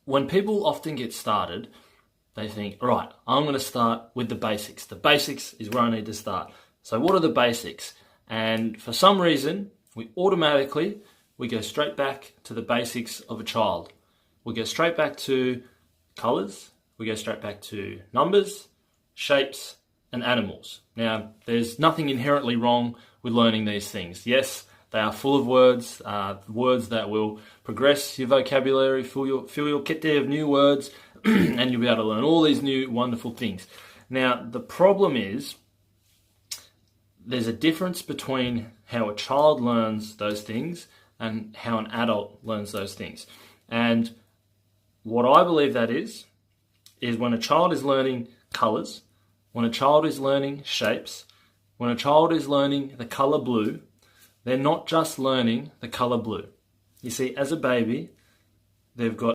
when people often get started, they think, right, I'm going to start with the basics. The basics is where I need to start. So what are the basics? And for some reason, we go straight back to the basics of a child. We go straight back to colors. We go straight back to numbers, shapes, and animals. Now, there's nothing inherently wrong with learning these things. Yes, they are full of words that will progress your vocabulary, fill your kit there of new words, and you'll be able to learn all these new wonderful things. Now, the problem is there's a difference between how a child learns those things and how an adult learns those things. And what I believe that is when a child is learning colors, when a child is learning shapes, when a child is learning the color blue, they're not just learning the color blue. You see, as a baby, they've got